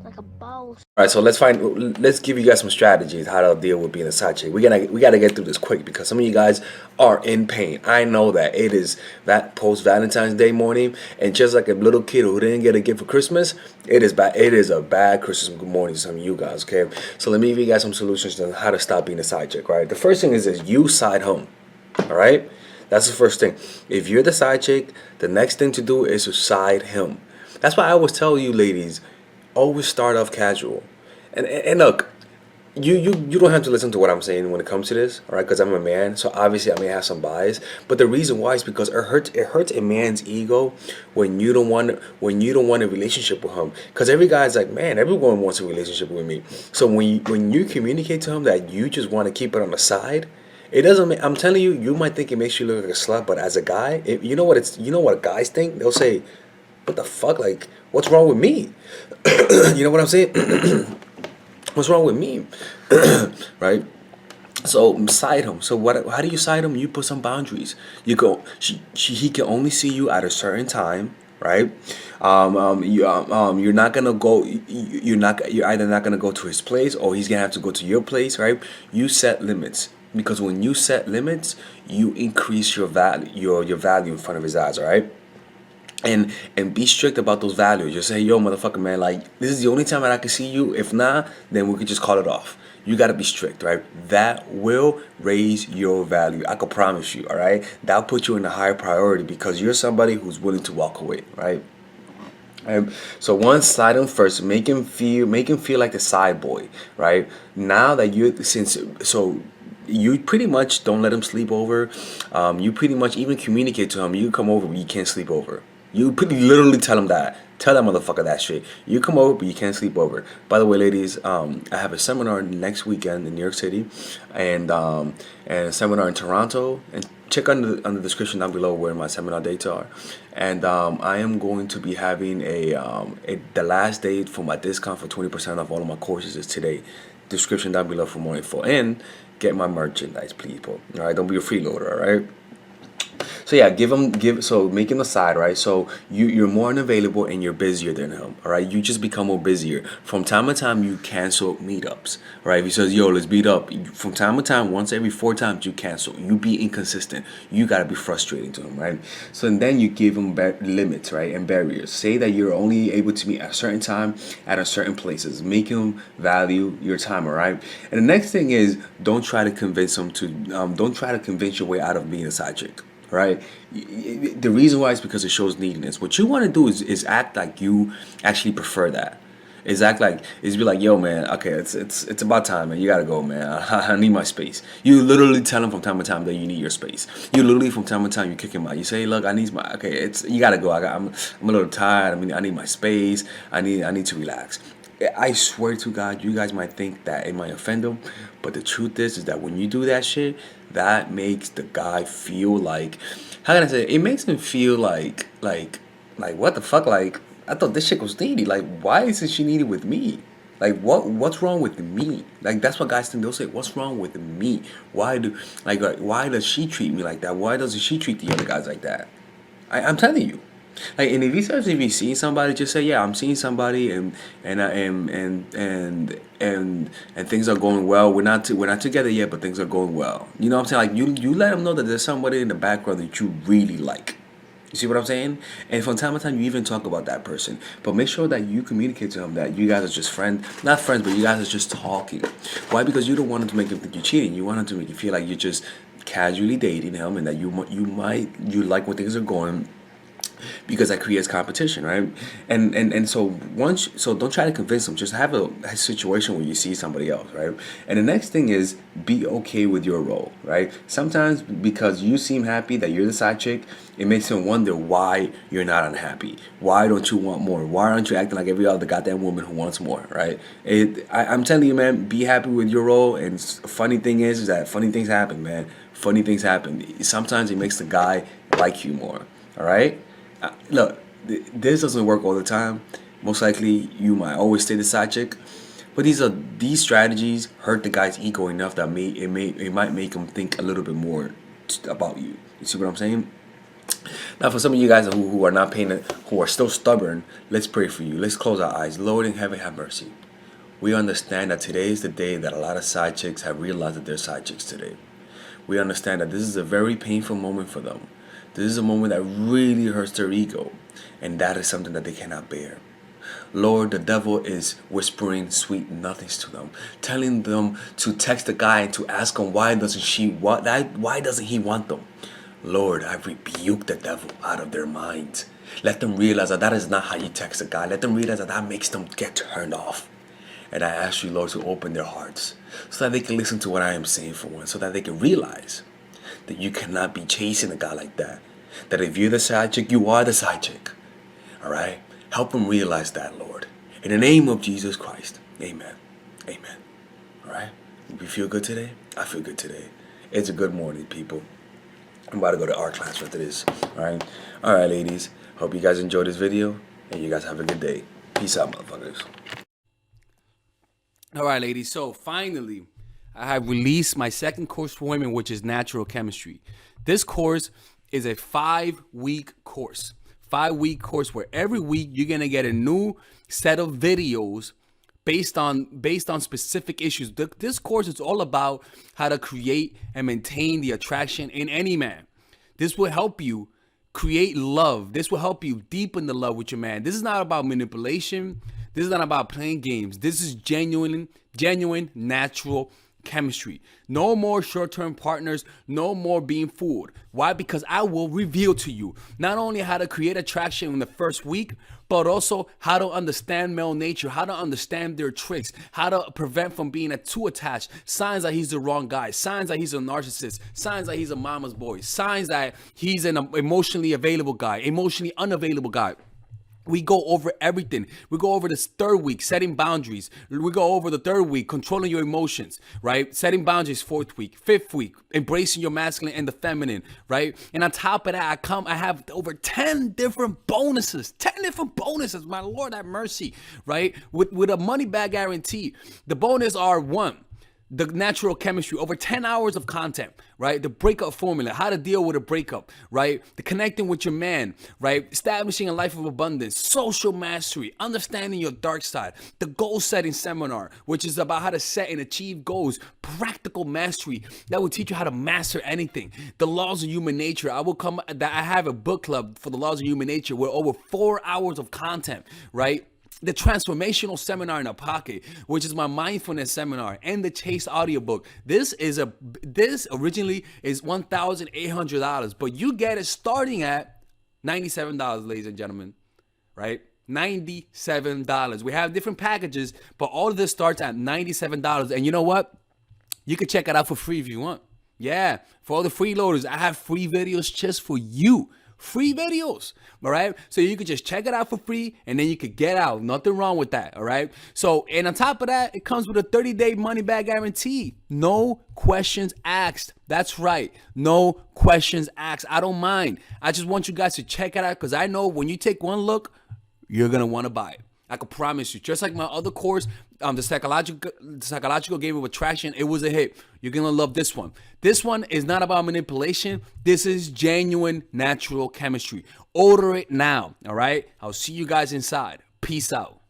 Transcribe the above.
Like a boss. All right, so let's give you guys some strategies how to deal with being a side chick. We gotta get through this quick because some of you guys are in pain. I know that it is that post Valentine's Day morning, and just like a little kid who didn't get a gift for Christmas, it is bad. It is a bad Christmas morning to some of you guys. Okay, so let me give you guys some solutions on how to stop being a side chick. Right, the first thing is you side home. All right, that's the first thing. If you're the side chick, the next thing to do is to side him. That's why I always tell you, ladies, always start off casual. And look, you don't have to listen to what I'm saying when it comes to this, all right? Because I'm a man, so obviously I may have some bias. But the reason why is because it hurts a man's ego when you don't want a relationship with him. Because every guy's like, man, everyone wants a relationship with me. So when you communicate to him that you just want to keep it on the side, it doesn't. I'm telling you, you might think it makes you look like a slut, but as a guy, you know what guys think? They'll say, "What the fuck? Like, what's wrong with me?" You know what I'm saying? What's wrong with me? Right? So side him. So what? How do you side him? You put some boundaries. You go. He can only see you at a certain time, right? You're not gonna go. You're not. You're either not gonna go to his place or he's gonna have to go to your place, right? You set limits because when you set limits, you increase your value. Your value in front of his eyes. All right. And be strict about those values. Just say, yo, motherfucker, man, like this is the only time that I can see you. If not, then we could just call it off. You gotta be strict, right? That will raise your value. I can promise you, all right? That'll put you in a higher priority because you're somebody who's willing to walk away, right? So one slide him first, make him feel like the side boy, right? Now that you since so you pretty much don't let him sleep over. You pretty much even communicate to him. You come over, but you can't sleep over. You pretty literally tell him that. Tell that motherfucker that shit. You come over, but you can't sleep over. By the way, ladies, I have a seminar next weekend in New York City, and a seminar in Toronto. And check on the description down below where my seminar dates are. And I am going to be having the last date for my discount for 20% off all of my courses is today. Description down below for more info and get my merchandise, please, people. All right, don't be a freeloader. All right. So yeah, so make him aside, right? So you're more unavailable and you're busier than him, all right? You just become more busier. From time to time, you cancel meetups, right? If he says, "Yo, let's meet up," from time to time, once every 4 times, you cancel. You be inconsistent. You gotta be frustrating to him, right? So and then you give him limits, right, and barriers. Say that you're only able to meet at a certain time at a certain places. Make him value your time, all right? And the next thing is don't try to convince your way out of being a side chick, right? The reason why is because it shows neediness. What you want to do is act like you actually prefer that. Is act like is be like, yo, man, okay, it's about time, man. You gotta go, man. I need my space. You literally tell him from time to time that you need your space. You literally from time to time you kick him out. You say, look, I need my okay. It's you gotta go. I'm a little tired. I mean, I need my space. I need to relax. I swear to God, you guys might think that it might offend them, but the truth is that when you do that shit, that makes the guy feel like, how can I say it? It makes him feel like what the fuck? Like I thought this shit was needy. Like why isn't she needy with me? Like what's wrong with me? Like that's what guys think. They'll say, "What's wrong with me? Like why does she treat me like that? Why doesn't she treat the other guys like that?" I'm telling you. Like, and if you see somebody, just say, "Yeah, I'm seeing somebody, and I am and things are going well. We're not together yet, but things are going well." You know what I'm saying? Like you let them know that there's somebody in the background that you really like. You see what I'm saying? And from time to time, you even talk about that person, but make sure that you communicate to them that you guys are just friends, not friends, but you guys are just talking. Why? Because you don't want them to make him think you're cheating. You want them to make you feel like you're just casually dating him, and that you like where things are going because that creates competition, right? And so don't try to convince them. Just have a situation where you see somebody else, right? And the next thing is be okay with your role, right? Sometimes because you seem happy that you're the side chick, it makes them wonder why you're not unhappy. Why don't you want more? Why aren't you acting like every other goddamn woman who wants more, right? I'm telling you, man, be happy with your role. And funny thing is that funny things happen, man. Funny things happen. Sometimes it makes the guy like you more. All right. Look, this doesn't work all the time. Most likely, you might always stay the side chick, but these strategies hurt the guy's ego enough that it might make him think a little bit more about you. You see what I'm saying? Now, for some of you guys who are not paying, who are still stubborn, let's pray for you. Let's close our eyes. Lord in heaven, have mercy. We understand that today is the day that a lot of side chicks have realized that they're side chicks today. We understand that this is a very painful moment for them. This is a moment that really hurts their ego, and that is something that they cannot bear. Lord, the devil is whispering sweet nothings to them, telling them to text the guy and to ask him why doesn't he want them. Lord, I rebuke the devil out of their minds. Let them realize that that is not how you text a guy. Let them realize that that makes them get turned off. And I ask you, Lord, to open their hearts so that they can listen to what I am saying for once, so that they can realize that you cannot be chasing a guy like that. That if you're the side chick, you are the side chick. All right? Help them realize that, Lord. In the name of Jesus Christ, amen. Amen. All right? You feel good today? I feel good today. It's a good morning, people. I'm about to go to art class after this. All right? All right, ladies. Hope you guys enjoyed this video, and you guys have a good day. Peace out, motherfuckers. All right, ladies. So finally, I have released my second course for women, which is natural chemistry. This course is a 5-week course. 5-week course where every week you're gonna get a new set of videos based on specific issues. This course is all about how to create and maintain the attraction in any man. This will help you create love. This will help you deepen the love with your man. This is not about manipulation. This is not about playing games. This is genuine natural chemistry. No more short-term partners, no more being fooled. Why? Because I will reveal to you not only how to create attraction in the first week, but also how to understand male nature, how to understand their tricks, how to prevent from being too attached, signs that he's the wrong guy, signs that he's a narcissist, signs that he's a mama's boy, signs that he's an emotionally available guy, emotionally unavailable guy. We go over everything. We go over this 3rd week, setting boundaries. We go over the 3rd week, controlling your emotions, right? Setting boundaries, 4th week, 5th week, embracing your masculine and the feminine, right? And on top of that, I have over 10 different bonuses. 10 different bonuses. My Lord, have mercy, right? With a money back guarantee. The bonus are 1. The natural chemistry, over 10 hours of content, right? The breakup formula, how to deal with a breakup, right? The connecting with your man, right? Establishing a life of abundance, social mastery, understanding your dark side, the goal setting seminar, which is about how to set and achieve goals, practical mastery that will teach you how to master anything. The laws of human nature. I have a book club for the laws of human nature with over 4 hours of content, right? The transformational seminar in a pocket, which is my mindfulness seminar, and the Chase audiobook. This originally is $1,800, but you get it starting at $97, ladies and gentlemen, right? $97. We have different packages, but all of this starts at $97. And you know what? You can check it out for free if you want. Yeah, for all the freeloaders, I have free videos just for you. Free videos, all right? So you could just check it out for free, and then you could get out. Nothing wrong with that, all right? So, and on top of that, it comes with a 30-day money-back guarantee. No questions asked. That's right. No questions asked. I don't mind. I just want you guys to check it out because I know when you take one look, you're going to want to buy it. I can promise you. Just like my other course, the psychological game of attraction, it was a hit. You're going to love this one. This one is not about manipulation. This is genuine natural chemistry. Order it now, all right? I'll see you guys inside. Peace out.